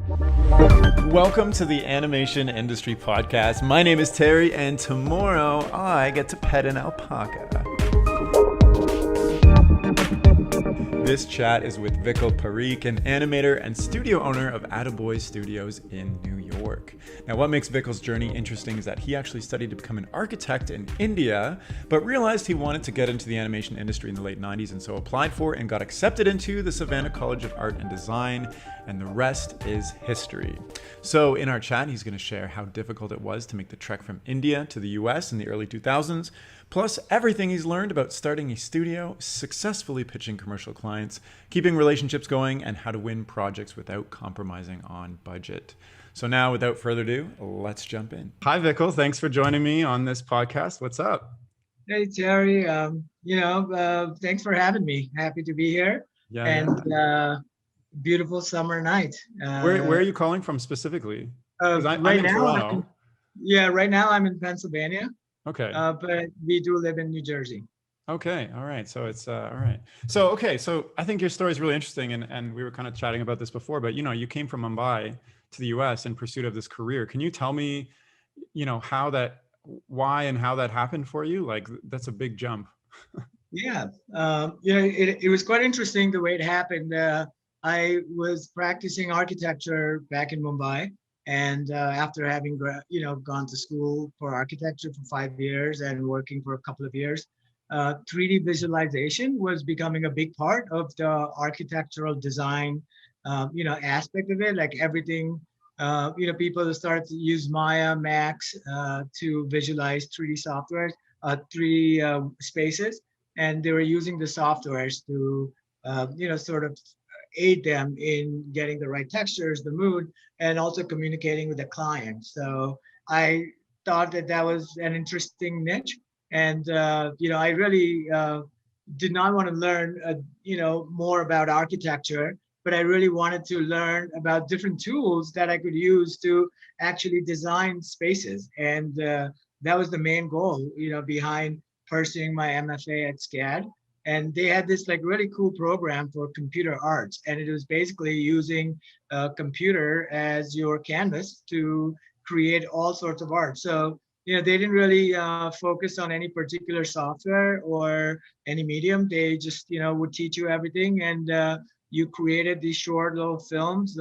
Welcome to the Animation Industry Podcast. My name is Terry, and tomorrow I get to pet an alpaca. This chat is with Vikkal Parikh, an animator and studio owner of Ataboy Studios in New York. Now, what makes Vikkal's journey interesting is that he actually studied to become an architect in India, but realized he wanted to get into the animation industry in the late 90s, and so applied for and got accepted into the Savannah College of Art and Design, and the rest is history. So in our chat, he's going to share how difficult it was to make the trek from India to the US in the early 2000s, plus everything he's learned about starting a studio, successfully pitching commercial clients, keeping relationships going, and how to win projects without compromising on budget. So now, without further ado, let's jump in. Hi, Vikkal. Thanks for joining me on this podcast. What's up? Hey, Terry. Thanks for having me. Happy to be here. Beautiful summer night. Where are you calling from specifically? I'm right in now, Toronto. right now I'm in Pennsylvania. Okay. But we do live in New Jersey. Okay. All right. So it's all right. So I think your story is really interesting, and we were kind of chatting about this before, but you came from Mumbai to the US in pursuit of this career. Can you tell me, why and how that happened for you? Like, that's a big jump. Yeah. It was quite interesting the way it happened. I was practicing architecture back in Mumbai, and after having gone to school for architecture for 5 years and working for a couple of years, 3D visualization was becoming a big part of the architectural design aspect of it. Like everything, people started to use Maya, Max to visualize 3D software, 3D spaces, and they were using the softwares to sort of aid them in getting the right textures, the mood, and also communicating with the client. So I thought that was an interesting niche, and I really did not want to learn more about architecture, but I really wanted to learn about different tools that I could use to actually design spaces, and that was the main goal behind pursuing my MFA at SCAD. And they had this like really cool program for computer arts, and it was basically using a computer as your canvas to create all sorts of art. So they didn't really focus on any particular software or any medium. They just would teach you everything, and you created these short little films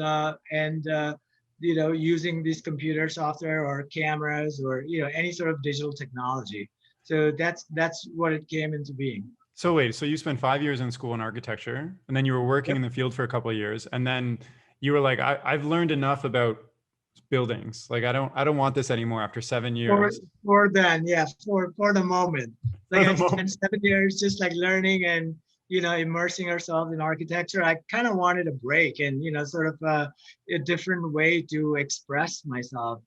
using this computer software or cameras or any sort of digital technology. So that's what it came into being. So wait, so you spent 5 years in school in architecture, and then you were working in the field for a couple of years, and then you were like, I've learned enough about buildings. Like, I don't want this anymore after 7 years. For the moment. Like I spent 7 years just like learning and immersing ourselves in architecture. I kind of wanted a break and sort of a different way to express myself.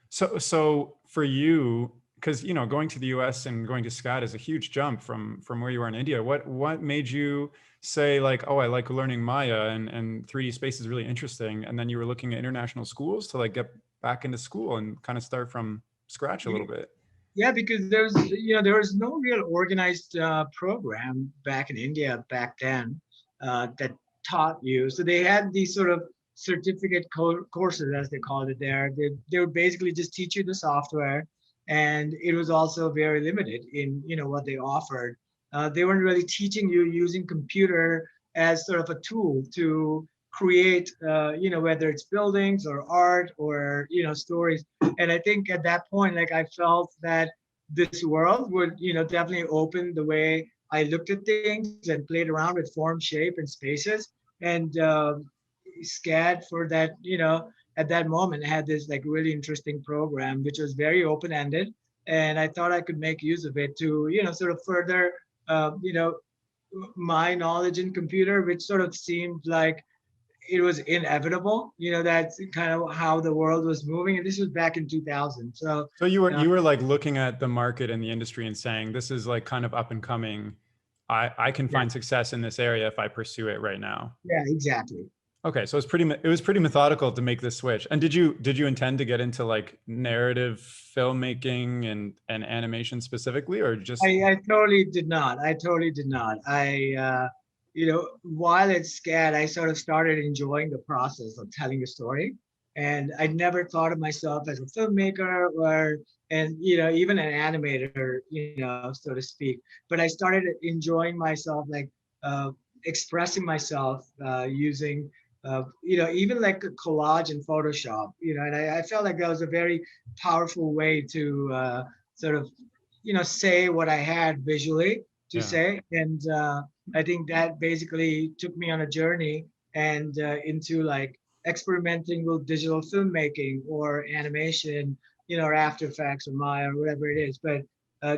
So for you, because going to the US and going to SCAD is a huge jump from where you are in India. What made you say like, oh, I like learning Maya and 3D space is really interesting, and then you were looking at international schools to like get back into school and kind of start from scratch a little bit? Yeah, because there was no real organized program back in India back then that taught you. So they had these sort of certificate courses, as they called it there. They would basically just teach you the software, and it was also very limited in what they offered. They weren't really teaching you using computer as sort of a tool to create whether it's buildings or art or stories. And I think at that point, like, I felt that this world would definitely open the way I looked at things and played around with form, shape, and spaces. And SCAD for that at that moment had this like really interesting program, which was very open-ended, and I thought I could make use of it to sort of further my knowledge in computer, which sort of seemed like it was inevitable. That's kind of how the world was moving, and this was back in 2000. So you were like looking at the market and the industry and saying, this is like kind of up and coming. I can find success in this area if I pursue it right now. Yeah, exactly. Okay, so it was pretty methodical to make this switch. And did you intend to get into like narrative filmmaking and animation specifically, or just? I totally did not. while at SCAD, I sort of started enjoying the process of telling a story. And I never thought of myself as a filmmaker or, and, even an animator, so to speak. But I started enjoying myself, like uh, expressing myself using, even like a collage in Photoshop, and I felt like that was a very powerful way to sort of, say what I had visually to Yeah. say. And I think that basically took me on a journey and into like experimenting with digital filmmaking or animation, or After Effects or Maya or whatever it is. But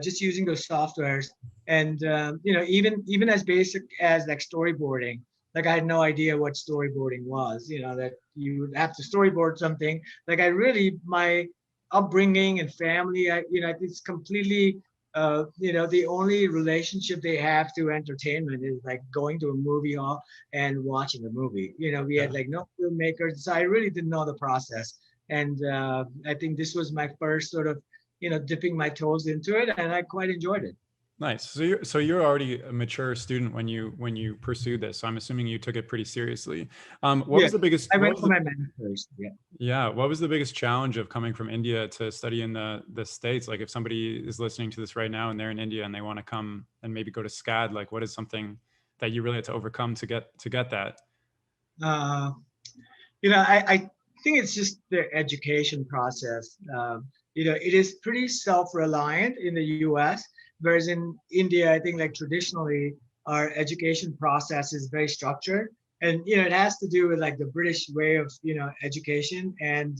just using those softwares, and even as basic as like storyboarding. Like I had no idea what storyboarding was. That you would have to storyboard something. Like I really my upbringing and family, it's completely the only relationship they have to entertainment is like going to a movie hall and watching a movie. We had Yeah. like no filmmakers, so I really didn't know the process. And I think this was my first sort of, dipping my toes into it, and I quite enjoyed it. Nice. So you're already a mature student when you pursued this. So I'm assuming you took it pretty seriously. What Yeah, was the biggest I what went was for the my master's. Yeah. yeah, what was the biggest challenge of coming from India to study in the States? Like if somebody is listening to this right now and they're in India and they want to come and maybe go to SCAD, like what is something that you really had to overcome to get that? Uh, I think it's just the education process. It is pretty self-reliant in the US, whereas in India, I think like traditionally our education process is very structured. And, it has to do with like the British way of, education, and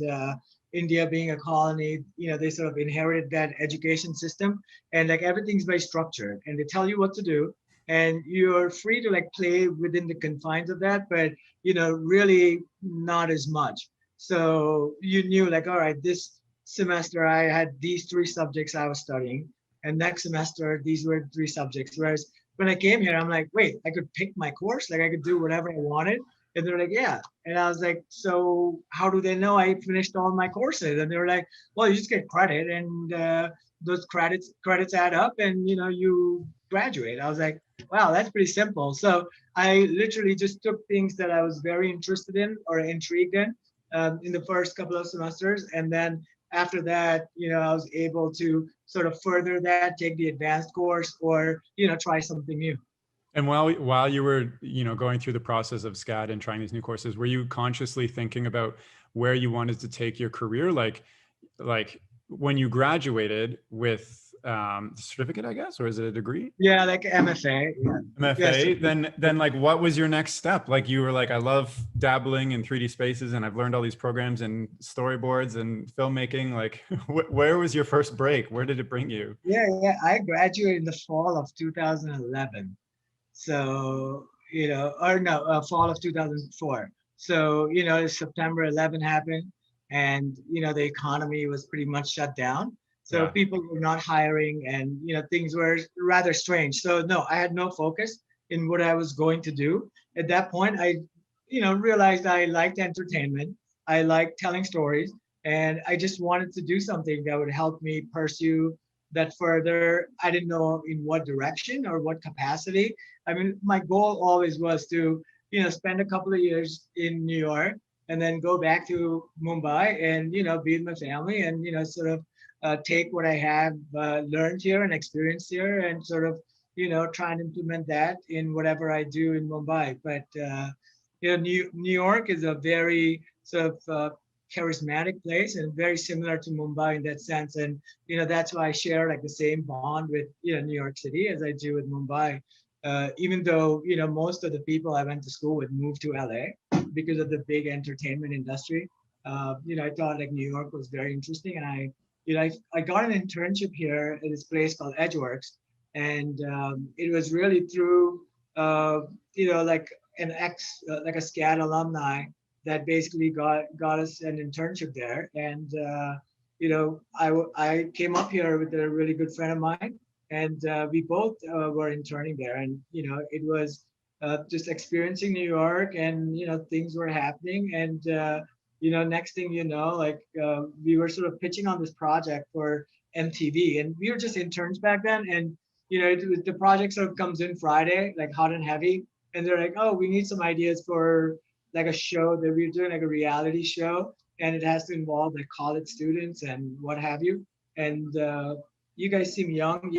India being a colony, they sort of inherited that education system, and like everything's very structured and they tell you what to do, and you're free to like play within the confines of that. But really not as much. So you knew like, all right, this semester I had these three subjects I was studying, and next semester these were three subjects. Whereas when I came here, I'm like, wait, I could pick my course, like I could do whatever I wanted. And they're like, yeah. And I was like, so how do they know I finished all my courses? And they were like, well, you just get credit, and those credits add up, and you graduate. I was like, wow, that's pretty simple. So I literally just took things that I was very interested in or intrigued in the first couple of semesters. And then after that, I was able to sort of further that, take the advanced course, or, try something new. And while you were, going through the process of SCAD and trying these new courses, were you consciously thinking about where you wanted to take your career? Like when you graduated with the certificate, I guess, or is it a degree? Yeah, like MFA. Yeah. Yes. MFA, then like what was your next step? Like you were like, I love dabbling in 3D spaces and I've learned all these programs and storyboards and filmmaking. Like where was your first break? Where did it bring you? Yeah. I graduated in the fall of 2011. So, or no, fall of 2004. So, September 11 happened, and, the economy was pretty much shut down. So Yeah. people were not hiring, and, things were rather strange. So no, I had no focus in what I was going to do. At that point, I, realized I liked entertainment. I liked telling stories, and I just wanted to do something that would help me pursue that further. I didn't know in what direction or what capacity. I mean, my goal always was to, spend a couple of years in New York and then go back to Mumbai and, be with my family and, sort of take what I have learned here and experienced here and sort of, try and implement that in whatever I do in Mumbai. But, New York is a very sort of charismatic place and very similar to Mumbai in that sense. And, that's why I share like the same bond with, New York City as I do with Mumbai. Even though, most of the people I went to school with moved to LA because of the big entertainment industry. I thought like New York was very interesting. And I got an internship here at this place called Edgeworks. And it was really through, like an like a SCAD alumni that basically got us an internship there. And I came up here with a really good friend of mine, and we both were interning there. And it was just experiencing New York, and things were happening. And next thing you know, like we were sort of pitching on this project for MTV, and we were just interns back then. And the project sort of comes in Friday, like hot and heavy, and they're like, oh, we need some ideas for like a show that we're doing, like a reality show, and it has to involve like college students and what have you. And you guys seem young,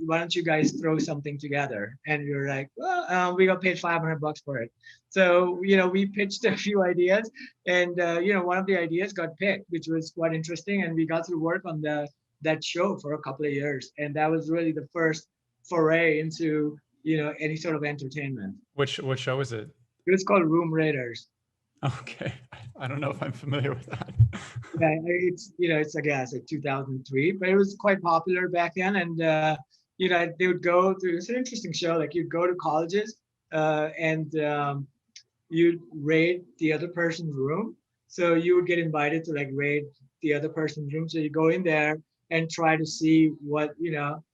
why don't you guys throw something together? And you're like, well, we got paid $500 for it. So, we pitched a few ideas, and one of the ideas got picked, which was quite interesting. And we got to work on that show for a couple of years. And that was really the first foray into, any sort of entertainment. What show is it? It was called Room Raiders. Okay, I don't know if I'm familiar with that. Yeah, it's I guess like 2003, but it was quite popular back then. And they would go through. It's an interesting show. Like you'd go to colleges, and you'd raid the other person's room. So you would get invited to like raid the other person's room. So you go in there and try to see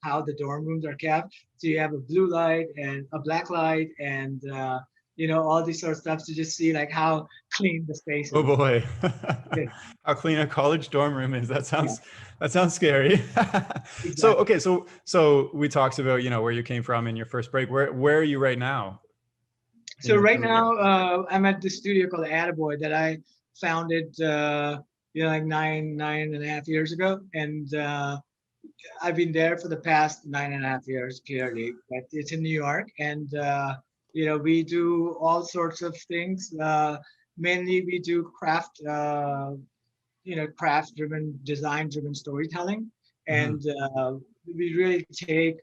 how the dorm rooms are kept. So you have a blue light and a black light, and all these sort of stuff to just see like how clean the space Oh is. boy, Yeah. how clean a college dorm room is. That sounds scary. Exactly. So okay, so we talked about where you came from in your first break. Where are you right now? So right now, I'm at this studio called Ataboy that I founded, like nine and a half years ago, and I've been there for the past 9.5 years, clearly. But it's in New York, and we do all sorts of things. Mainly, we do craft-driven, design-driven storytelling, and we really take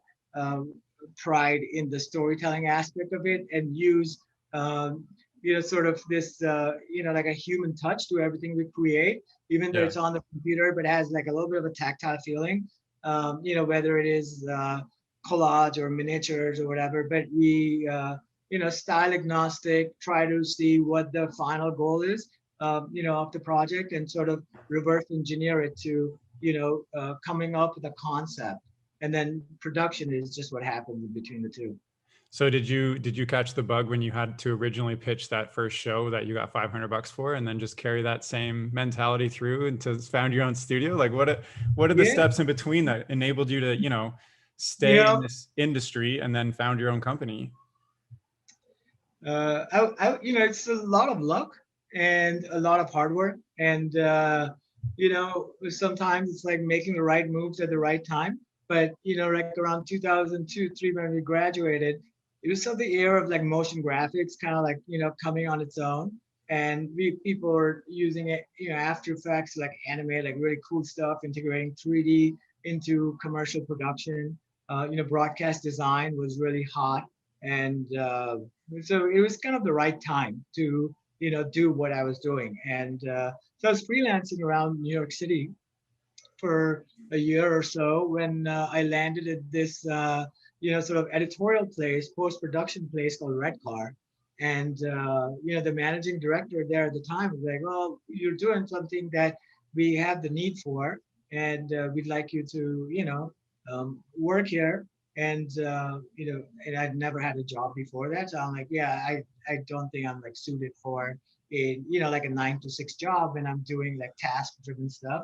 pride in the storytelling aspect of it, and use sort of this like a human touch to everything we create, even though it's on the computer, but has like a little bit of a tactile feeling. Whether it is collage or miniatures or whatever, but we style agnostic, try to see what the final goal is, of the project, and sort of reverse engineer it to, coming up with a concept. And then production is just what happens in between the two. So did you catch the bug when you had to originally pitch that first show that you got $500 for, and then just carry that same mentality through into found your own studio? Like what are the steps in between that enabled you to, stay in this industry and then found your own company? It's a lot of luck and a lot of hard work. And, sometimes it's like making the right moves at the right time. But, like around 2002, 3, when we graduated, it was of the era of like motion graphics, kind of like, coming on its own. And people were using it, After Effects, like animate, like really cool stuff, integrating 3D into commercial production. Broadcast design was really hot. And so it was kind of the right time to, do what I was doing. And so I was freelancing around New York City for a year or so when I landed at this, sort of editorial place, post-production place called Red Car. And, the managing director there at the time was like, well, you're doing something that we have the need for, and we'd like you to, work here. And, and I'd never had a job before that. So I'm like, yeah, I don't think I'm like suited for like a 9 to 6 job when I'm doing like task-driven stuff.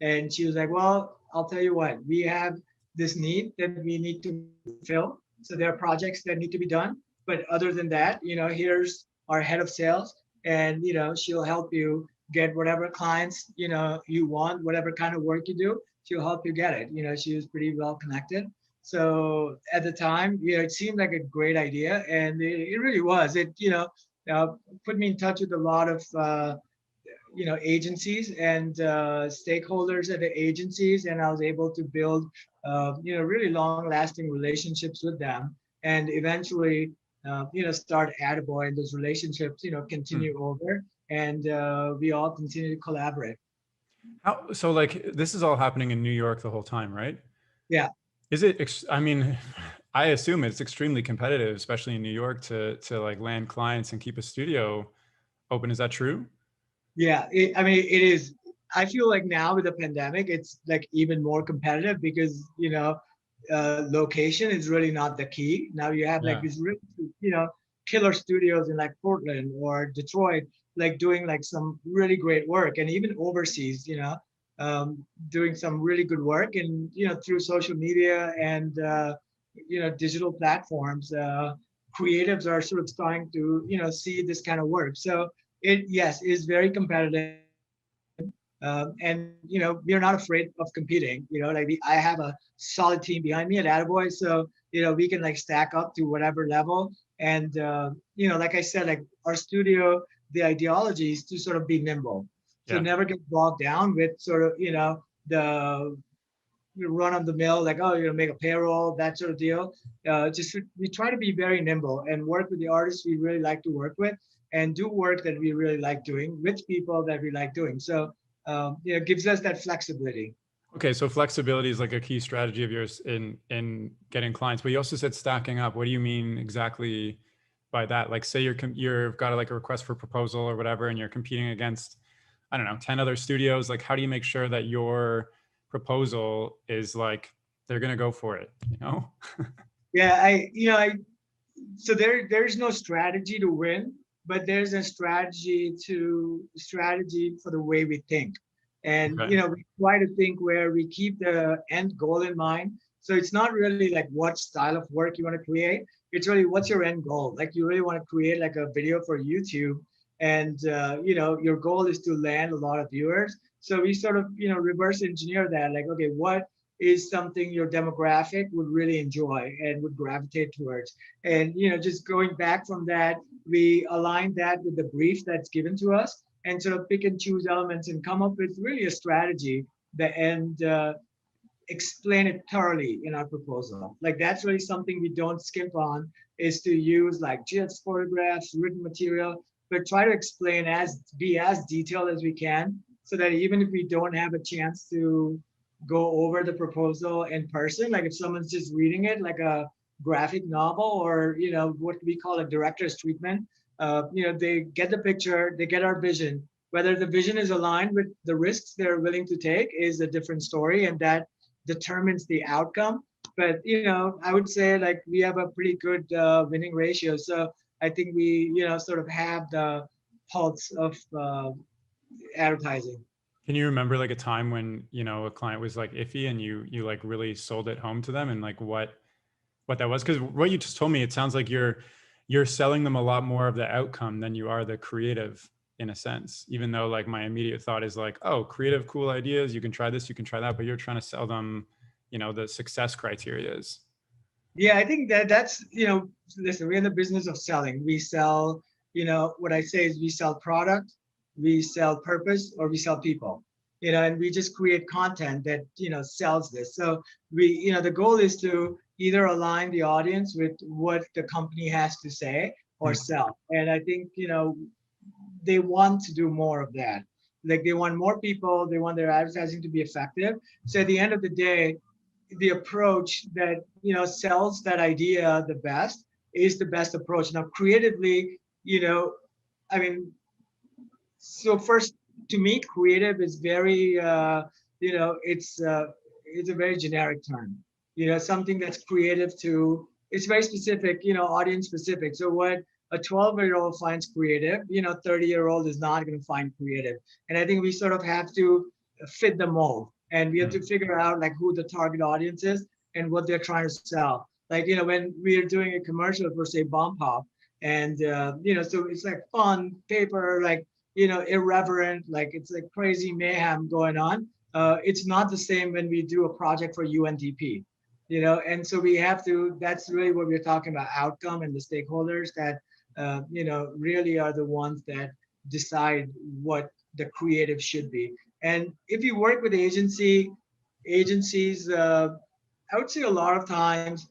And she was like, well, I'll tell you what, we have this need that we need to fill. So there are projects that need to be done. But other than that, here's our head of sales, and, she'll help you get whatever clients, you want, whatever kind of work you do, she'll help you get it. She was pretty well connected. So at the time, it seemed like a great idea, and it really was. It, put me in touch with a lot of, agencies and stakeholders at the agencies, and I was able to build, really long-lasting relationships with them, and eventually, start Ataboy, and those relationships, continue over, and we all continue to collaborate. So like this is all happening in New York the whole time, right? Yeah. Is it? I mean, I assume it's extremely competitive, especially in New York, to like land clients and keep a studio open. Is that true? Yeah, it is. I feel like now with the pandemic, it's like even more competitive because, location is really not the key. Now you have like these really, killer studios in like Portland or Detroit, like doing like some really great work, and even overseas, doing some really good work, and, through social media and, digital platforms, creatives are sort of starting to, see this kind of work. So it, yes, is very competitive. And we are not afraid of competing. Like I have a solid team behind me at Ataboy, so we can like stack up to whatever level. And like I said, like our studio, the ideology is to sort of be nimble, so Yeah. never get bogged down with sort of the run of the mill, like, oh, make a payroll, that sort of deal. Just we try to be very nimble and work with the artists we really like to work with, and do work that we really like doing with people that we like doing. So it gives us that flexibility. Okay, so flexibility is like a key strategy of yours in getting clients, but you also said stacking up. What do you mean exactly by that? Like, say you've got like a request for proposal or whatever, and you're competing against, I don't know, 10 other studios. Like, how do you make sure that your proposal is like they're gonna go for it? Yeah, so there's no strategy to win, but there's a strategy for the way we think. And Okay. we try to think where we keep the end goal in mind. So it's not really like what style of work you want to create. It's really what's your end goal. Like you really want to create like a video for YouTube, and your goal is to land a lot of viewers. So we sort of reverse engineer that. Like, okay, what is something your demographic would really enjoy and would gravitate towards? And just going back from that, we align that with the brief that's given to us, and sort of pick and choose elements and come up with really a strategy that, and explain it thoroughly in our proposal. Like that's really something we don't skimp on, is to use like GIFs, photographs, written material, but try to explain be as detailed as we can, so that even if we don't have a chance to go over the proposal in person, like if someone's just reading it like a graphic novel, or what we call a director's treatment, they get the picture, they get our vision. Whether the vision is aligned with the risks they're willing to take is a different story, and that determines the outcome. But I would say like we have a pretty good winning ratio. So I think we sort of have the pulse of advertising. Can you remember like a time when, a client was like iffy and you like really sold it home to them, and like what that was? Because what you just told me, it sounds like you're selling them a lot more of the outcome than you are the creative, in a sense, even though like my immediate thought is like, oh, creative, cool ideas, you can try this, you can try that, but you're trying to sell them, the success criteria is. Yeah, I think that's listen, we're in the business of selling. We sell, what I say is we sell product, we sell purpose, or we sell people. And we just create content that sells this. So we, the goal is to either align the audience with what the company has to say, or sell. And I think they want to do more of that. Like they want more people, they want their advertising to be effective. So at the end of the day, the approach that sells that idea the best is the best approach. Now creatively, I mean, so first, to me, creative is very it's a very generic term. Something that's creative to, it's very specific, audience specific. So what a 12-year-old finds creative, 30-year-old is not going to find creative. And I think we sort of have to fit the mold, and we have to figure out like who the target audience is and what they're trying to sell. Like, when we're doing a commercial for say Bomb Pop, and so it's like fun paper, like, irreverent, like it's like crazy mayhem going on. It's not the same when we do a project for UNDP, and so we have to, that's really what we're talking about, outcome, and the stakeholders that, really are the ones that decide what the creative should be. And if you work with agencies, I would say a lot of times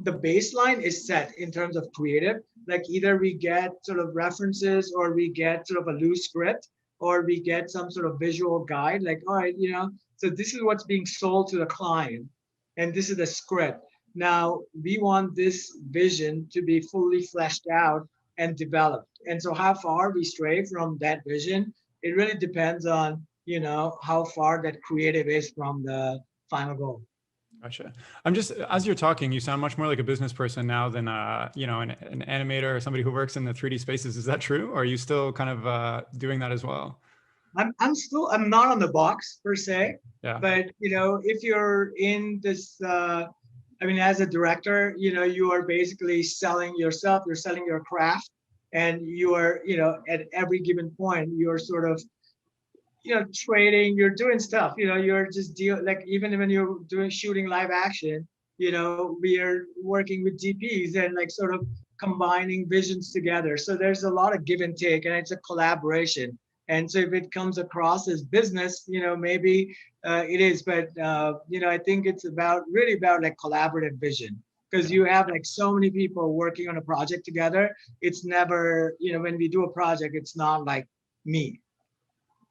the baseline is set in terms of creative. Like either we get sort of references, or we get sort of a loose script, or we get some sort of visual guide, like, all right, so this is what's being sold to the client, and this is the script. Now we want this vision to be fully fleshed out and developed. And so how far we stray from that vision, it really depends on, how far that creative is from the final goal. Gotcha. I'm just, as you're talking, you sound much more like a business person now than, an animator or somebody who works in the 3D spaces. Is that true? Or are you still kind of doing that as well? I'm not on the box per se, Yeah. but if you're in this I mean, as a director, you are basically selling yourself, you're selling your craft, and you are, at every given point, you're sort of, trading, you're doing stuff, you're just like, even when you're shooting live action, we are working with DPs and like sort of combining visions together. So there's a lot of give and take, and it's a collaboration. And so if it comes across as business, maybe it is, but I think it's really about like collaborative vision, because you have like so many people working on a project together. It's never, when we do a project, it's not like me.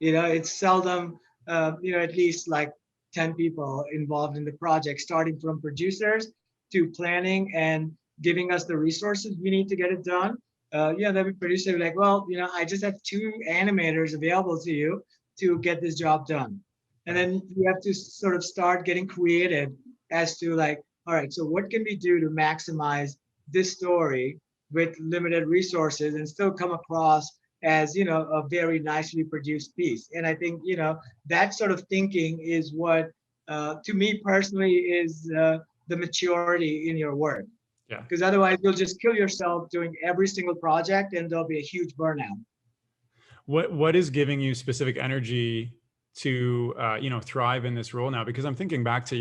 It's seldom, at least like 10 people involved in the project, starting from producers to planning and giving us the resources we need to get it done. Then the producer like, well, I just have 2 animators available to you to get this job done. And then you have to sort of start getting creative as to like, all right, so what can we do to maximize this story with limited resources and still come across as a very nicely produced piece. And I think that sort of thinking is what to me personally is the maturity in your work. Yeah. Because otherwise you'll just kill yourself doing every single project, and there'll be a huge burnout. What is giving you specific energy to thrive in this role now? Because I'm thinking back to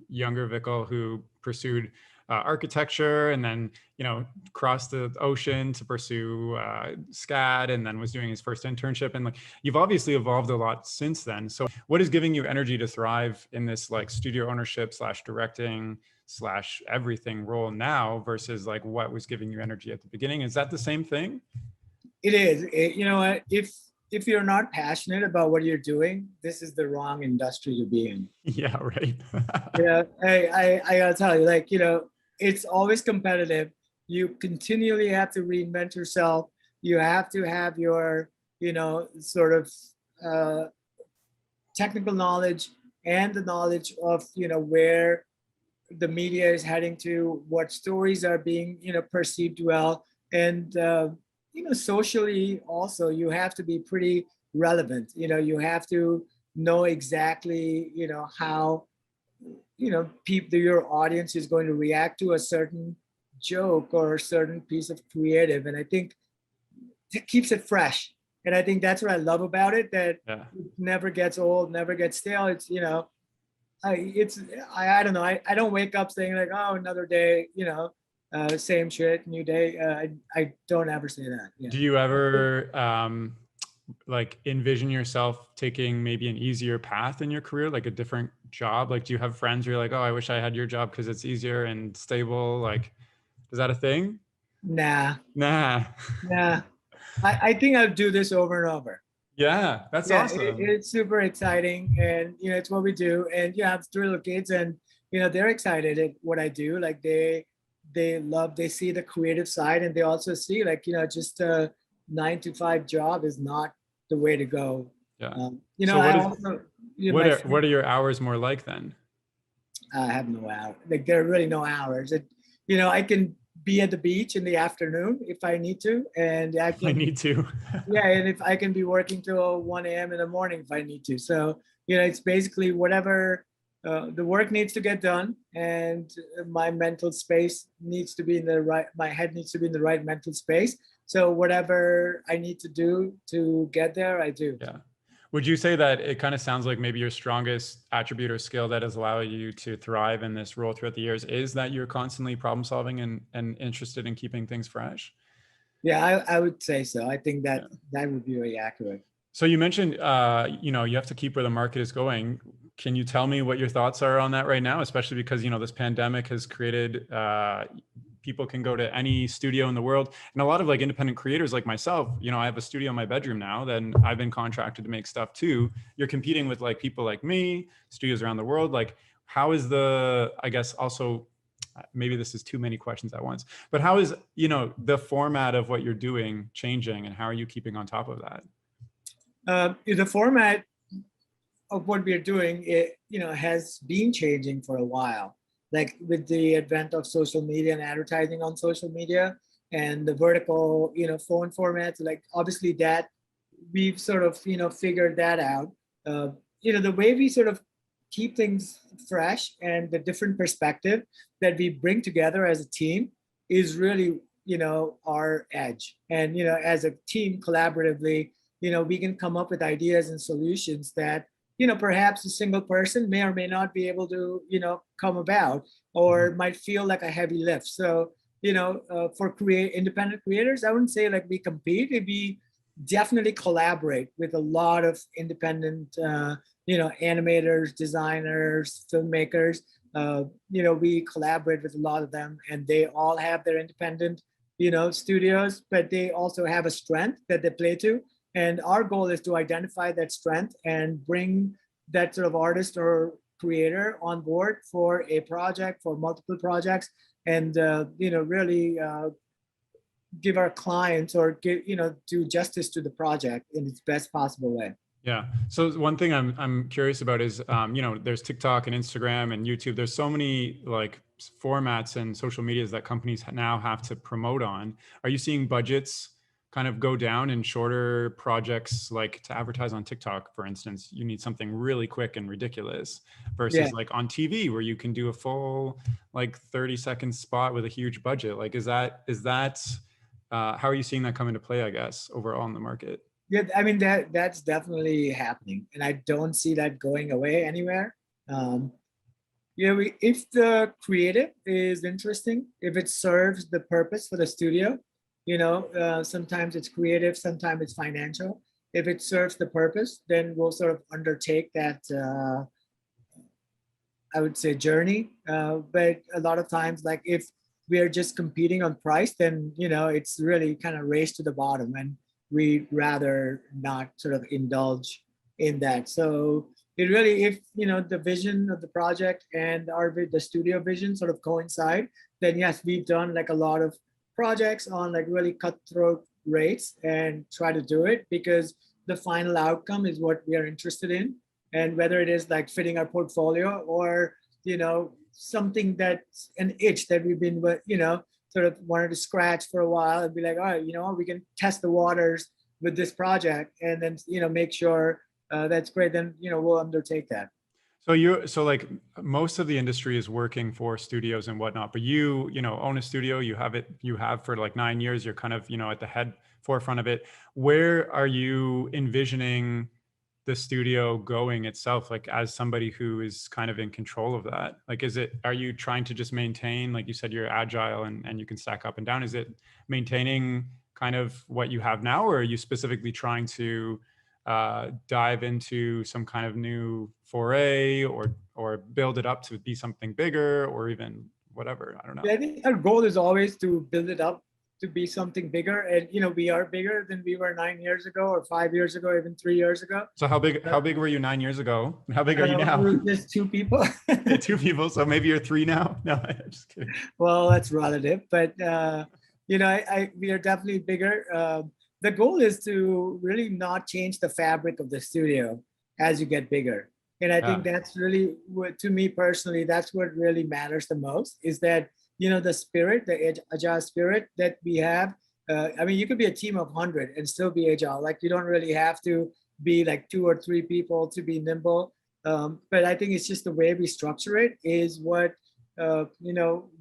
younger Vikkal, who pursued architecture and then crossed the ocean to pursue SCAD, and then was doing his first internship, and like you've obviously evolved a lot since then. So what is giving you energy to thrive in this like studio ownership / directing / everything role now versus like what was giving you energy at the beginning? Is that the same thing? It is. If you're not passionate about what you're doing, this is the wrong industry to be in. Yeah, right. I gotta tell you, like, it's always competitive. You continually have to reinvent yourself. You have to have your, sort of technical knowledge and the knowledge of, where the media is heading to, what stories are being, perceived well. And, socially also, you have to be pretty relevant. You have to know exactly, how people, your audience is going to react to a certain joke or a certain piece of creative. And I think it keeps it fresh. And I think that's what I love about it, that it never gets old, never gets stale. It's, I don't know. I don't wake up saying like, oh, another day, same shit, new day. I don't ever say that. Yeah. Do you ever like envision yourself taking maybe an easier path in your career, like a different job? Like, do you have friends who are like, oh, I wish I had your job because it's easier and stable? Like, is that a thing? Nah. I think I'll do this over and over. Yeah, that's awesome. It's super exciting, and it's what we do. And I have 3 little kids, and they're excited at what I do. Like they see the creative side, and they also see like just a 9-to-5 job is not the way to go. Yeah. So what are your hours more like then? I have no hours. Like there are really no hours. I can be at the beach in the afternoon if I need to, and I need to. Yeah, and if I can be working till 1 a.m. in the morning if I need to. So it's basically whatever the work needs to get done, and my mental space needs to be my head needs to be in the right mental space. So whatever I need to do to get there, I do. Yeah. Would you say that it kind of sounds like maybe your strongest attribute or skill that has allowed you to thrive in this role throughout the years is that you're constantly problem solving and interested in keeping things fresh? Yeah, I would say so. I think that would be very accurate. So you mentioned, you have to keep where the market is going. Can you tell me what your thoughts are on that right now, especially because, this pandemic has created, people can go to any studio in the world, and a lot of like independent creators like myself, I have a studio in my bedroom now, then I've been contracted to make stuff too. You're competing with like people like me, studios around the world. Like, how is I guess also, maybe this is too many questions at once, but how is, the format of what you're doing changing, and how are you keeping on top of that? The format of what we're doing, has been changing for a while. Like with the advent of social media and advertising on social media and the vertical, phone formats, like obviously that we've sort of, figured that out. The way we sort of keep things fresh, and the different perspective that we bring together as a team is really, our edge. And, as a team collaboratively, we can come up with ideas and solutions that, perhaps a single person may or may not be able to, come about, or might feel like a heavy lift. So, for independent creators, I wouldn't say like we compete. We definitely collaborate with a lot of independent, animators, designers, filmmakers. We collaborate with a lot of them, and they all have their independent, studios, but they also have a strength that they play to. And our goal is to identify that strength and bring that sort of artist or creator on board for a project, for multiple projects, and really give our clients, or do justice to the project in its best possible way. Yeah. So one thing I'm curious about is, there's TikTok and Instagram and YouTube. There's so many like formats and social medias that companies now have to promote on. Are you seeing budgets kind of go down in shorter projects, like to advertise on TikTok, for instance? You need something really quick and ridiculous versus like on TV, where you can do a full like 30-second spot with a huge budget. Like, is that how are you seeing that come into play, I guess, overall in the market? Yeah, I mean, that's definitely happening, and I don't see that going away anywhere. If the creative is interesting, if it serves the purpose for the studio, sometimes it's creative, sometimes it's financial. If it serves the purpose, then we'll sort of undertake that, I would say, journey. But a lot of times, like if we are just competing on price, then, it's really kind of race to the bottom, and we'd rather not sort of indulge in that. So it really, if the vision of the project and the studio vision sort of coincide, then yes, we've done like a lot of projects on like really cutthroat rates and try to do it because the final outcome is what we are interested in. And whether it is like fitting our portfolio or, something that's an itch that we've been, sort of wanted to scratch for a while and be like, all right, we can test the waters with this project and then, make sure that's great. Then, we'll undertake that. So like most of the industry is working for studios and whatnot, but you own a studio, you have for like 9 years, you're kind of, at the forefront of it. Where are you envisioning the studio going itself, like as somebody who is kind of in control of that? Like, are you trying to just maintain, like you said, you're agile and you can stack up and down? Is it maintaining kind of what you have now, or are you specifically trying to dive into some kind of new foray or build it up to be something bigger, or even whatever? I don't know. Yeah, I think our goal is always to build it up to be something bigger. And, we are bigger than we were 9 years ago or 5 years ago, even 3 years ago. So how big were you 9 years ago? How big are you now? We're just 2 people. 2 people. So maybe you're 3 now. No, I'm just kidding. Well, that's relative, but, we are definitely bigger. The goal is to really not change the fabric of the studio as you get bigger. And I think that's really what, to me personally, that's what really matters the most, is that, the spirit, the agile spirit that we have. You could be a team of 100 and still be agile. Like you don't really have to be like 2 or 3 people to be nimble. But I think it's just the way we structure it is what,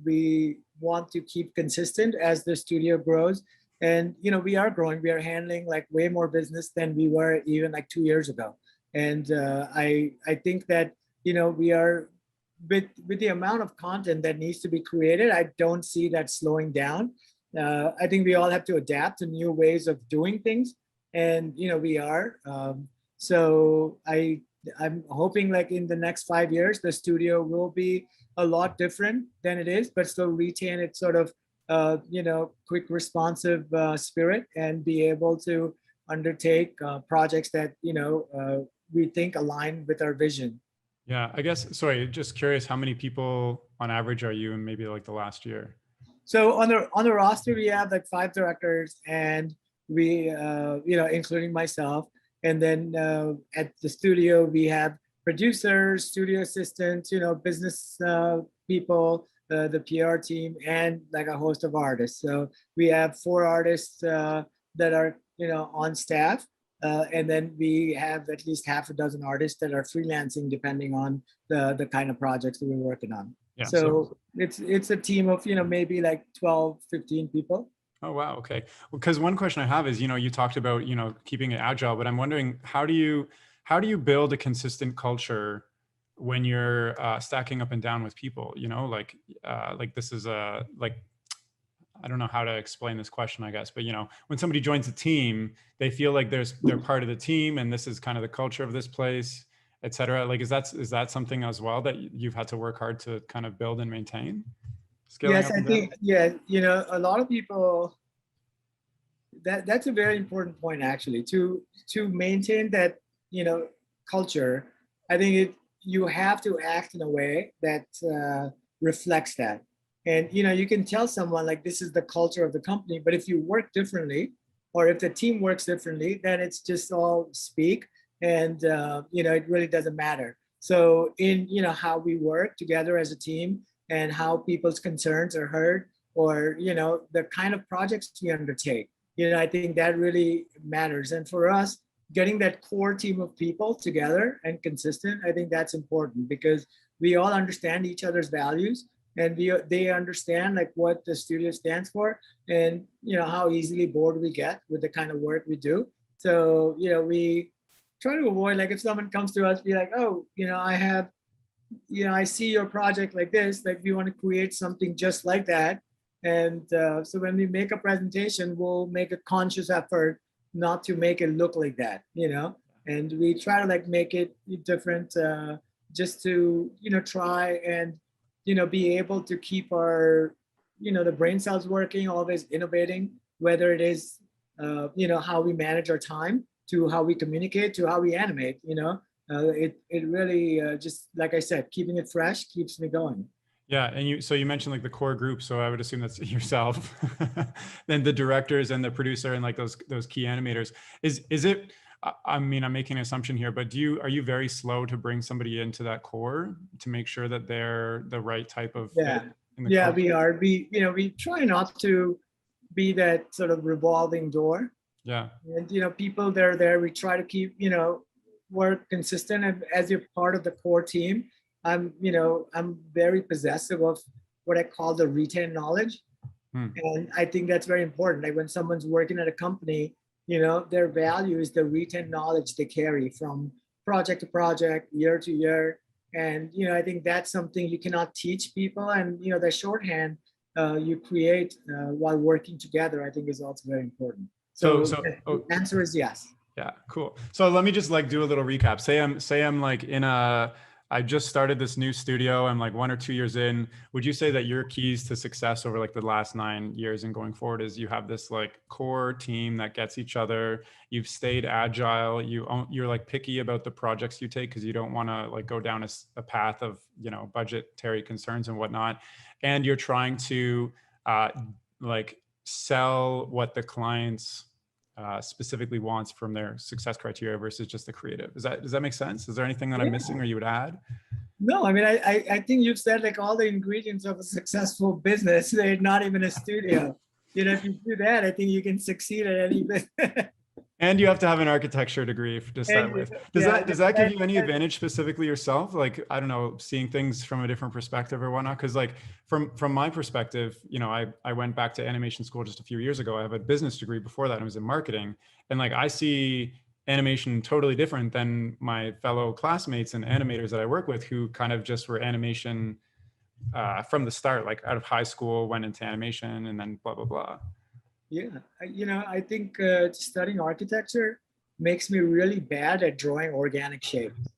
we want to keep consistent as the studio grows. And, we are growing, we are handling like way more business than we were even like 2 years ago. And I think that, we are with the amount of content that needs to be created, I don't see that slowing down. I think we all have to adapt to new ways of doing things. And, we are. So I'm hoping like in the next 5 years, the studio will be a lot different than it is, but still retain its sort of, quick responsive spirit and be able to undertake projects that, we think align with our vision. Yeah, I guess, sorry, just curious, how many people on average are you in maybe like the last year? So on the roster, we have like 5 directors, and we, including myself. And then at the studio, we have producers, studio assistants, business people, the PR team, and like a host of artists. So we have 4 artists that are, on staff. And then we have at least half a dozen artists that are freelancing depending on the kind of projects that we're working on. Yeah. So it's a team of, maybe like 12, 15 people. Oh, wow. Okay. Because one question I have is, you talked about, keeping it agile, but I'm wondering, how do you build a consistent culture when you're stacking up and down with people, like this is I don't know how to explain this question, I guess, but when somebody joins a team, they feel like they're part of the team and this is kind of the culture of this place, et cetera. Like, is that something as well that you've had to work hard to kind of build and maintain? Scaling Yes, up I and down? think, a lot of people, that's a very important point actually, to maintain that, culture. I think you have to act in a way that reflects that. And, you can tell someone like, this is the culture of the company, but if you work differently, or if the team works differently, then it's just all speak. And, it really doesn't matter. So in, how we work together as a team and how people's concerns are heard, or, the kind of projects we undertake, I think that really matters. And for us, getting that core team of people together and consistent, I think that's important, because we all understand each other's values, and they understand like what the studio stands for, and how easily bored we get with the kind of work we do. So we try to avoid, like, if someone comes to us, be like, oh, I see your project like this, like we want to create something just like that. And so when we make a presentation, we'll make a conscious effort not to make it look like that, and we try to like make it different, just to, try and, be able to keep our, the brain cells working, always innovating, whether it is, how we manage our time, to how we communicate, to how we animate, it really, just like I said, keeping it fresh keeps me going. Yeah, and you mentioned like the core group, so I would assume that's yourself, then the directors and the producer and like those key animators. Is it? I mean, I'm making an assumption here, but are you very slow to bring somebody into that core to make sure that they're the right type of fit in the Yeah, culture? we are. We try not to be that sort of revolving door. Yeah. And people that are there, we try to keep, work consistent. And as you're part of the core team, I'm very possessive of what I call the retained knowledge. And I think that's very important. Like when someone's working at a company, their value is the retained knowledge they carry from project to project, year to year. And, I think that's something you cannot teach people. And, the shorthand you create while working together, I think is also very important. So the answer is yes. Yeah, cool. So let me just like do a little recap. Say I'm like I just started this new studio. I'm like 1 or 2 years in. Would you say that your keys to success over like the last 9 years and going forward is you have this like core team that gets each other. You've stayed agile. You're like picky about the projects you take because you don't want to like go down a path of, budgetary concerns and whatnot. And you're trying to like sell what the clients specifically wants from their success criteria versus just the creative. Does that make sense? Is there anything that I'm missing or you would add? No, I mean, I think you've said like all the ingredients of a successful business. They're not even a studio. If you do that, I think you can succeed at any business. And you have to have an architecture degree to start with. Does that give you any advantage specifically yourself? Like, I don't know, seeing things from a different perspective or whatnot? Because like from my perspective, I went back to animation school just a few years ago. I have a business degree before that. I was in marketing. And like, I see animation totally different than my fellow classmates and animators that I work with who kind of just were animation from the start, like out of high school, went into animation and then blah, blah, blah. Yeah, I think studying architecture makes me really bad at drawing organic shapes.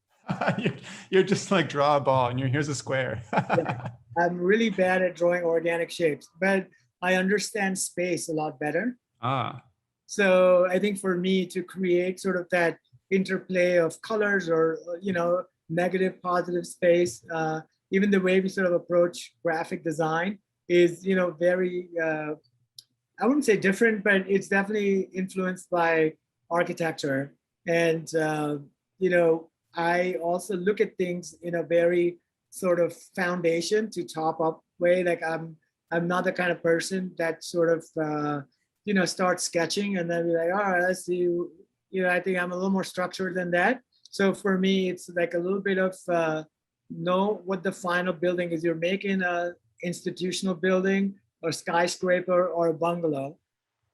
You're just like draw a ball and here's a square. Yeah, I'm really bad at drawing organic shapes, but I understand space a lot better. So I think for me to create sort of that interplay of colors or, negative, positive space, even the way we sort of approach graphic design is, very, I wouldn't say different, but it's definitely influenced by architecture. And, I also look at things in a very sort of foundation to top up way. Like I'm not the kind of person that sort of, starts sketching and then be like, all right, let's see I think I'm a little more structured than that. So for me, it's like a little bit of know what the final building is. You're making a institutional building or skyscraper or a bungalow,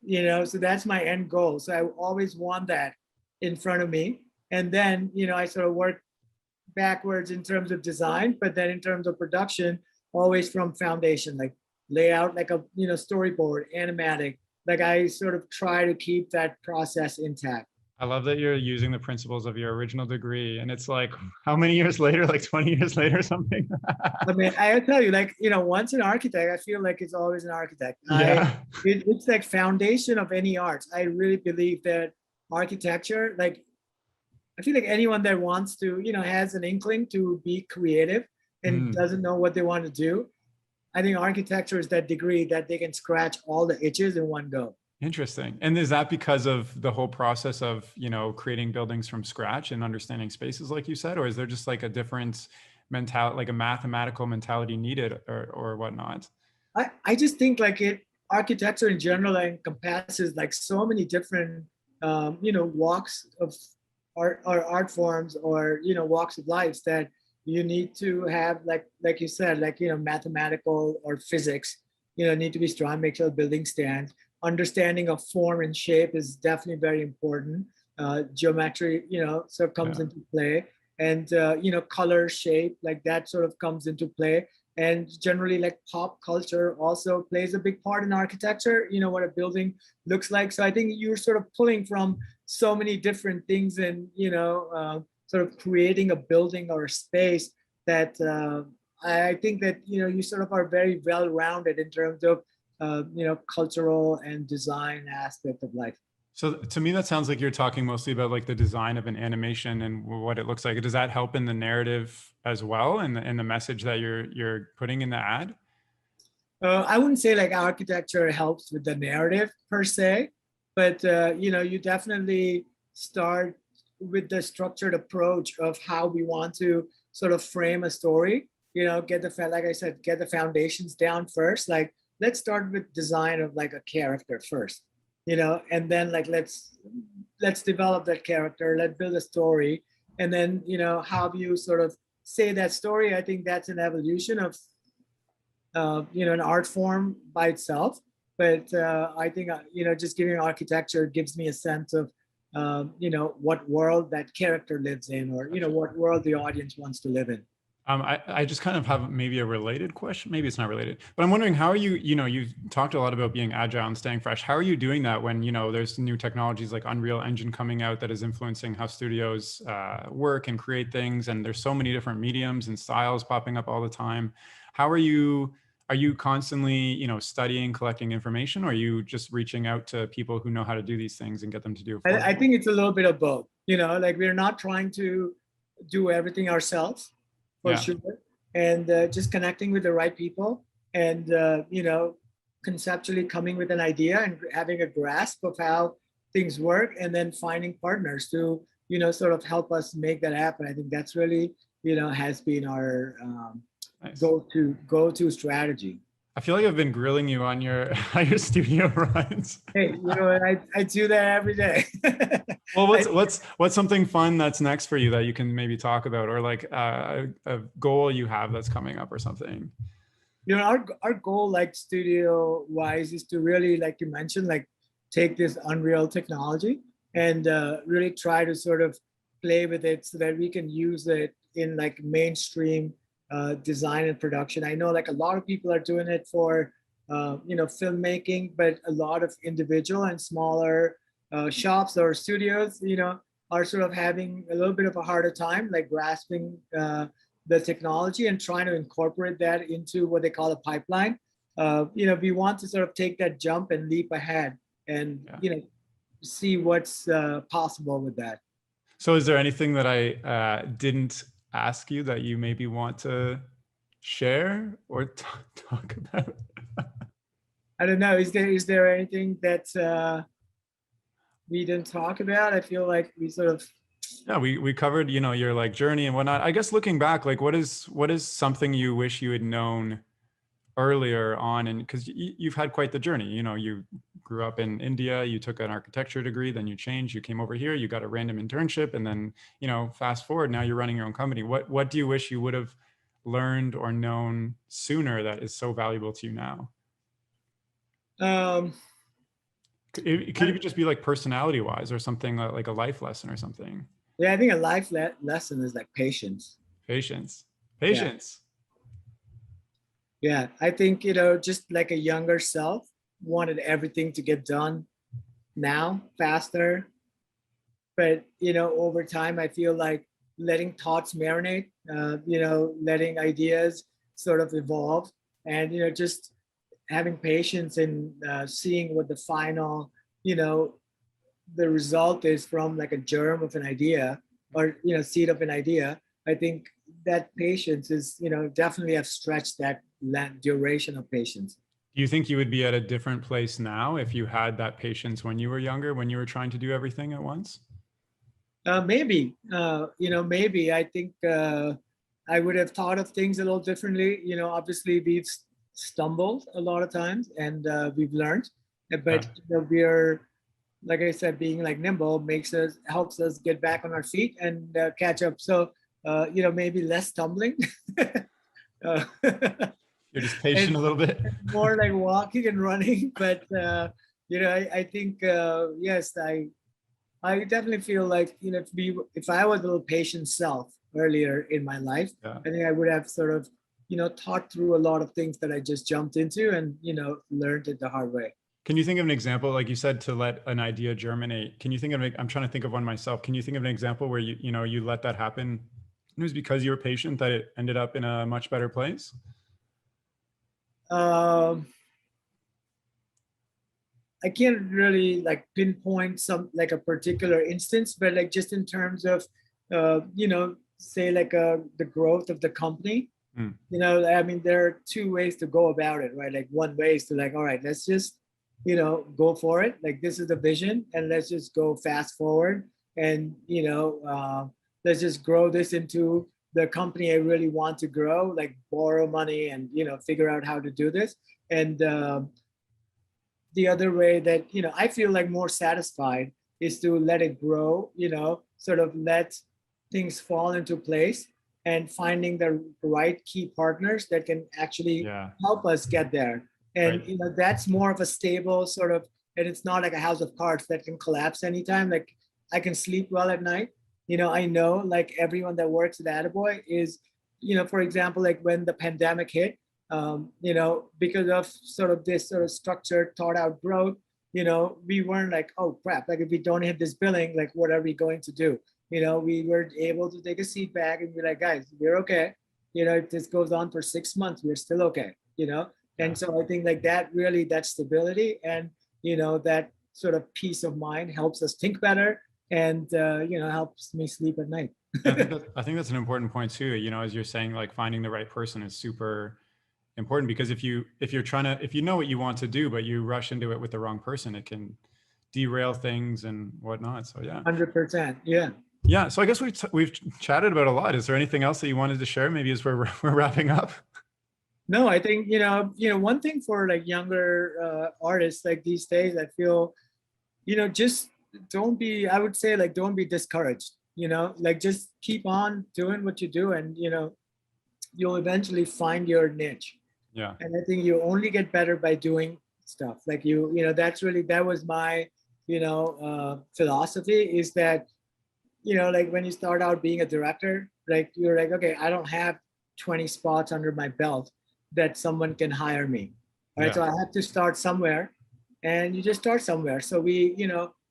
so that's my end goal. So I always want that in front of me. And then, I sort of work backwards in terms of design, but then in terms of production, always from foundation, like layout, like a, storyboard, animatic. Like I sort of try to keep that process intact. I love that you're using the principles of your original degree. And it's like, how many years later, like 20 years later or something? I mean, I tell you, like, once an architect, I feel like it's always an architect. Yeah. It's like foundation of any arts. I really believe that architecture, like, I feel like anyone that wants to, has an inkling to be creative and doesn't know what they want to do, I think architecture is that degree that they can scratch all the itches in one go. Interesting. And is that because of the whole process of, creating buildings from scratch and understanding spaces, like you said, or is there just like a different mentality, like a mathematical mentality needed or whatnot? I just think like architecture in general encompasses like so many different, walks of art or art forms or, walks of life that you need to have like you said, like, mathematical or physics, need to be strong, make sure the building stands. Understanding of form and shape is definitely very important. Geometry, sort of comes into play, and color, shape, like that sort of comes into play. And generally, like pop culture also plays a big part in architecture. What a building looks like. So I think you're sort of pulling from so many different things, and sort of creating a building or a space that I think that you sort of are very well-rounded in terms of cultural and design aspect of life. So to me, that sounds like you're talking mostly about like the design of an animation and what it looks like. Does that help in the narrative as well, and the message that you're putting in the ad? I wouldn't say like architecture helps with the narrative per se, but you definitely start with the structured approach of how we want to sort of frame a story. Get like I said, get the foundations down first. Like, let's start with design of like a character first, and then like let's develop that character, let's build a story, and then how you sort of say that story. I think that's an evolution of an art form by itself. But I think just giving architecture gives me a sense of what world that character lives in, or what world the audience wants to live in. I just kind of have maybe a related question. Maybe it's not related, but I'm wondering, how are you, you've talked a lot about being agile and staying fresh. How are you doing that when, there's new technologies like Unreal Engine coming out that is influencing how studios work and create things? And there's so many different mediums and styles popping up all the time. How are you constantly, studying, collecting information, or are you just reaching out to people who know how to do these things and get them to do it? I think it's a little bit of both, like we're not trying to do everything ourselves. For sure. And just connecting with the right people, and conceptually coming with an idea and having a grasp of how things work, and then finding partners to sort of help us make that happen. I think that's really has been our nice. go-to strategy. I feel like I've been grilling you on your studio runs. Hey, I do that every day. Well, what's something fun that's next for you that you can maybe talk about, or like a goal you have that's coming up or something? Our goal, like studio wise, is to really, like you mentioned, like take this Unreal technology and really try to sort of play with it so that we can use it in like mainstream design and production. I know like a lot of people are doing it for filmmaking, but a lot of individual and smaller shops or studios are sort of having a little bit of a harder time like grasping the technology and trying to incorporate that into what they call a pipeline. We want to sort of take that jump and leap ahead and see what's possible with that. So is there anything that I didn't ask you that you maybe want to share or talk about? I don't know. Is there anything that we didn't talk about? I feel like we sort of. Yeah, we covered, your like journey and whatnot. I guess looking back, like what is something you wish you had known earlier on? And because you've had quite the journey, you grew up in India, you took an architecture degree, then you changed, you came over here, you got a random internship, and then, you know, fast forward, now you're running your own company. What do you wish you would have learned or known sooner that is so valuable to you now? Um, It could even just be like personality wise or something like a life lesson or something. yeah, I think a life lesson is like patience. Patience. Yeah. Patience. Yeah. I think, just like a younger self wanted everything to get done now, faster. But, over time, I feel like letting thoughts marinate, letting ideas sort of evolve and, just having patience and seeing what the final, you know, the result is from like a germ of an idea or seed of an idea. I think that patience is definitely have stretched that duration of patience. Do you think you would be at a different place now if you had that patience when you were younger, when you were trying to do everything at once? Maybe maybe I think I would have thought of things a little differently. Obviously we've stumbled a lot of times and we've learned, Yeah. but we're, like I said, being like nimble helps us get back on our feet and catch up. So, maybe less stumbling, uh, You're just patient and a little bit. more like walking and running. But, I think, yes, I definitely feel like, if I was a little patient self earlier in my life, Yeah. I think I would have sort of, thought through a lot of things that I just jumped into and, learned it the hard way. Can you think of an example, like you said, to let an idea germinate? Can you think of I'm trying to think of one myself. Can you think of an example where you let that happen? It was because you were patient that it ended up in a much better place? Um, I can't really like pinpoint some like a particular instance, but like just in terms of, say like the growth of the company. Mm. I mean, there are two ways to go about it, right? Like one way is to like, all right, let's just, go for it. Like this is the vision, and let's just go fast forward, and let's just grow this into the company I really want to grow. Like borrow money and figure out how to do this. And the other way that I feel like more satisfied is to let it grow. Sort of let things fall into place and finding the right key partners that can actually Yeah. help us get there. And Right. that's more of a stable sort of, and it's not like a house of cards that can collapse anytime. Like I can sleep well at night. I know like everyone that works at Ataboy is, for example, like when the pandemic hit, because of sort of this sort of structured, thought out growth, we weren't like, oh crap, like if we don't hit this billing, like what are we going to do? We were able to take a seat back and be like, guys, we're okay. If this goes on for 6 months, we're still okay. And so I think like that stability and, that sort of peace of mind helps us think better and, helps me sleep at night. I think that's an important point too. As you're saying, like finding the right person is super important, because if you know what you want to do, but you rush into it with the wrong person, it can derail things and whatnot. So yeah. 100%. Yeah. Yeah. So I guess we've chatted about a lot. Is there anything else that you wanted to share? Maybe as we're wrapping up. No, I think, one thing for like younger artists like these days, I feel, just I would say like, don't be discouraged, like just keep on doing what you do and, you'll eventually find your niche. Yeah. And I think you only get better by doing stuff like that was my, philosophy is that, like when you start out being a director, like you're like, okay, I don't have 20 spots under my belt that someone can hire me. Right. Yeah. So I have to start somewhere, and you just start somewhere. So we,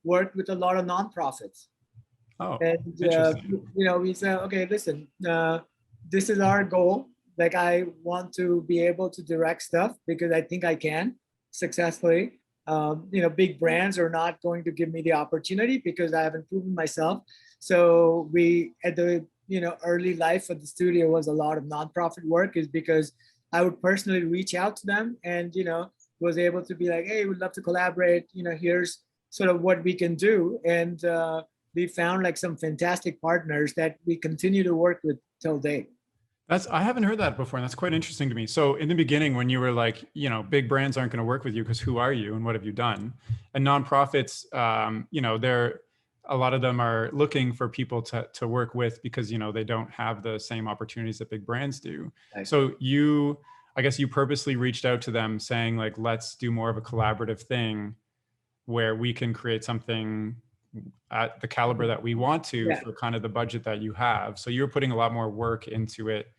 worked with a lot of nonprofits. Oh, And, interesting. we said, okay, listen, this is our goal. Like I want to be able to direct stuff because I think I can successfully. Big brands are not going to give me the opportunity because I haven't proven myself. So we, at the, early life of the studio was a lot of nonprofit work, is because I would personally reach out to them and, was able to be like, hey, we'd love to collaborate. Here's sort of what we can do. And we found like some fantastic partners that we continue to work with till date. I haven't heard that before, and that's quite interesting to me. So in the beginning, when you were like, big brands aren't going to work with you because who are you and what have you done? And nonprofits, they're a lot of them are looking for people to work with because they don't have the same opportunities that big brands do. Right. So I guess you purposely reached out to them saying like, let's do more of a collaborative thing where we can create something at the caliber that we want to for kind of the budget that you have. So you're putting a lot more work into it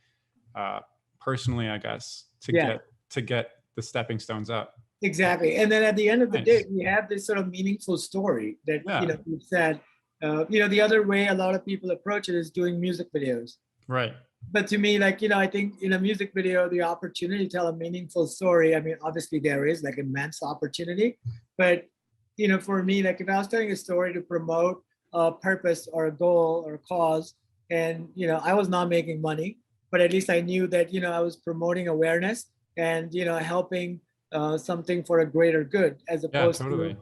personally, I guess, to get the stepping stones up. Exactly. And then at the end of the day, we have this sort of meaningful story that, you said, the other way a lot of people approach it is doing music videos. Right. But to me, like, I think in a music video, the opportunity to tell a meaningful story, I mean, obviously there is like immense opportunity, but, for me, like if I was telling a story to promote a purpose or a goal or a cause, and, I was not making money, but at least I knew that, I was promoting awareness and, helping something for a greater good, as opposed to,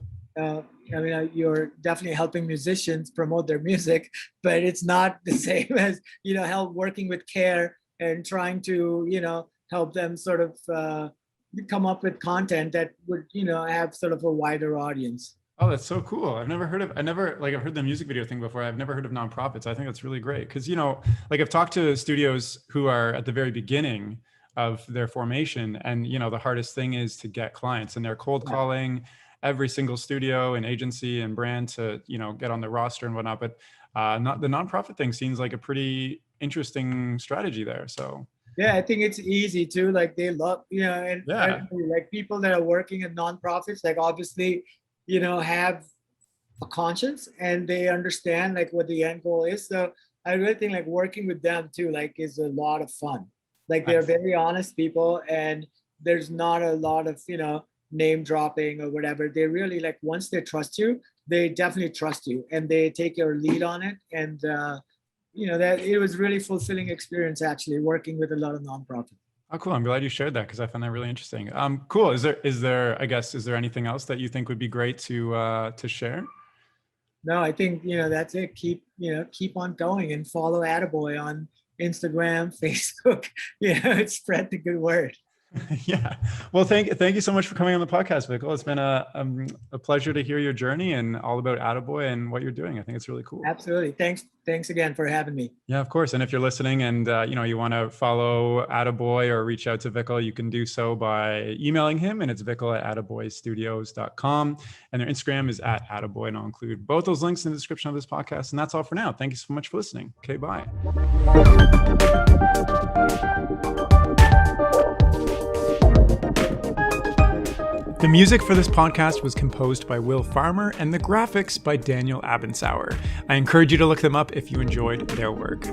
you're definitely helping musicians promote their music, but it's not the same as, help working with care and trying to, help them sort of come up with content that would, have sort of a wider audience. Oh, that's so cool. I've heard the music video thing before. I've never heard of nonprofits. I think that's really great. Cause I've talked to studios who are at the very beginning of their formation, and, the hardest thing is to get clients, and they're cold calling every single studio and agency and brand to, get on the roster and whatnot. But the nonprofit thing seems like a pretty interesting strategy there. So yeah, I think it's easy too. Like they love, and like people that are working in nonprofits, like obviously, have a conscience and they understand like what the end goal is. So I really think like working with them too, like is a lot of fun. Like they're very honest people, and there's not a lot of, name dropping or whatever. They really like, once they trust you, they definitely trust you and they take your lead on it. And, that it was really fulfilling experience actually working with a lot of nonprofits. Oh, cool. I'm glad you shared that because I found that really interesting. Cool. Is there anything else that you think would be great to share? No, I think, that's it. Keep on going and follow Ataboy on Instagram, Facebook, spread the good word. Yeah. Well, thank you so much for coming on the podcast, Vikkal. It's been a pleasure to hear your journey and all about Ataboy and what you're doing. I think it's really cool. Absolutely. Thanks again for having me. Yeah, of course. And if you're listening and you want to follow Ataboy or reach out to Vikkal, you can do so by emailing him, and it's vikkal@ataboystudios.com. And their Instagram is @Ataboy, and I'll include both those links in the description of this podcast. And that's all for now. Thank you so much for listening. Okay, bye. The music for this podcast was composed by Will Farmer and the graphics by Daniel Abensauer. I encourage you to look them up if you enjoyed their work.